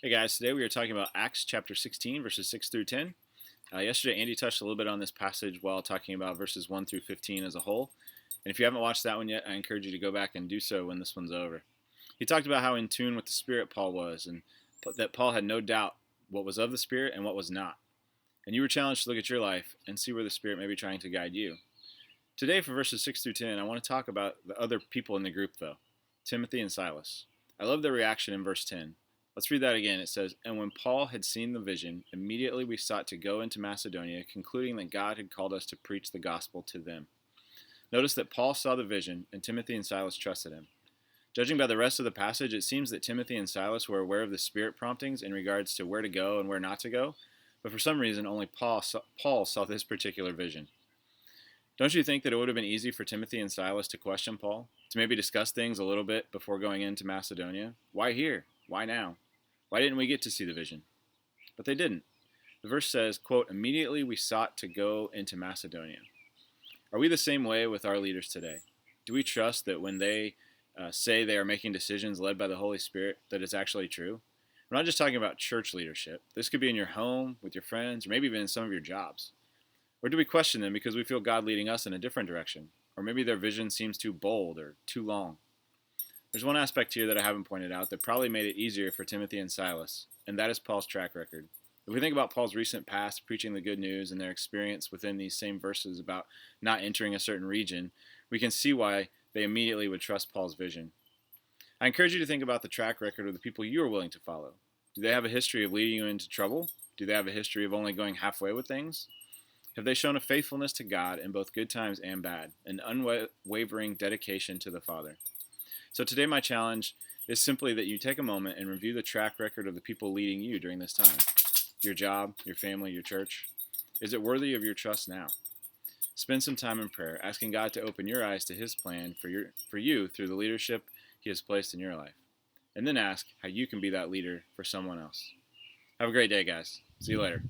Hey guys, today we are talking about Acts chapter 16, verses 6 through 10. Yesterday, Andy touched a little bit on this passage while talking about verses 1 through 15 as a whole. And if you haven't watched that one yet, I encourage you to go back and do so when this one's over. He talked about how in tune with the Spirit Paul was, and that Paul had no doubt what was of the Spirit and what was not. And you were challenged to look at your life and see where the Spirit may be trying to guide you. Today, for verses 6 through 10, I want to talk about the other people in the group, though Timothy and Silas. I love their reaction in verse 10. Let's read that again. It says, "And when Paul had seen the vision, immediately we sought to go into Macedonia, concluding that God had called us to preach the gospel to them." Notice that Paul saw the vision, and Timothy and Silas trusted him. Judging by the rest of the passage, it seems that Timothy and Silas were aware of the Spirit promptings in regards to where to go and where not to go, but for some reason, only Paul saw this particular vision. Don't you think that it would have been easy for Timothy and Silas to question Paul, to maybe discuss things a little bit before going into Macedonia? Why here? Why now? Why didn't we get to see the vision? But they didn't. The verse says, quote, "Immediately we sought to go into Macedonia." Are we the same way with our leaders today? Do we trust that when they say they are making decisions led by the Holy Spirit, that it's actually true? I'm not just talking about church leadership. This could be in your home, with your friends, or maybe even in some of your jobs. Or do we question them because we feel God leading us in a different direction? Or maybe their vision seems too bold or too long. There's one aspect here that I haven't pointed out that probably made it easier for Timothy and Silas, and that is Paul's track record. If we think about Paul's recent past preaching the good news and their experience within these same verses about not entering a certain region, we can see why they immediately would trust Paul's vision. I encourage you to think about the track record of the people you are willing to follow. Do they have a history of leading you into trouble? Do they have a history of only going halfway with things? Have they shown a faithfulness to God in both good times and bad, an unwavering dedication to the Father? So today my challenge is simply that you take a moment and review the track record of the people leading you during this time. Your job, your family, your church. Is it worthy of your trust now? Spend some time in prayer, asking God to open your eyes to His plan for you through the leadership He has placed in your life. And then ask how you can be that leader for someone else. Have a great day, guys. See you later.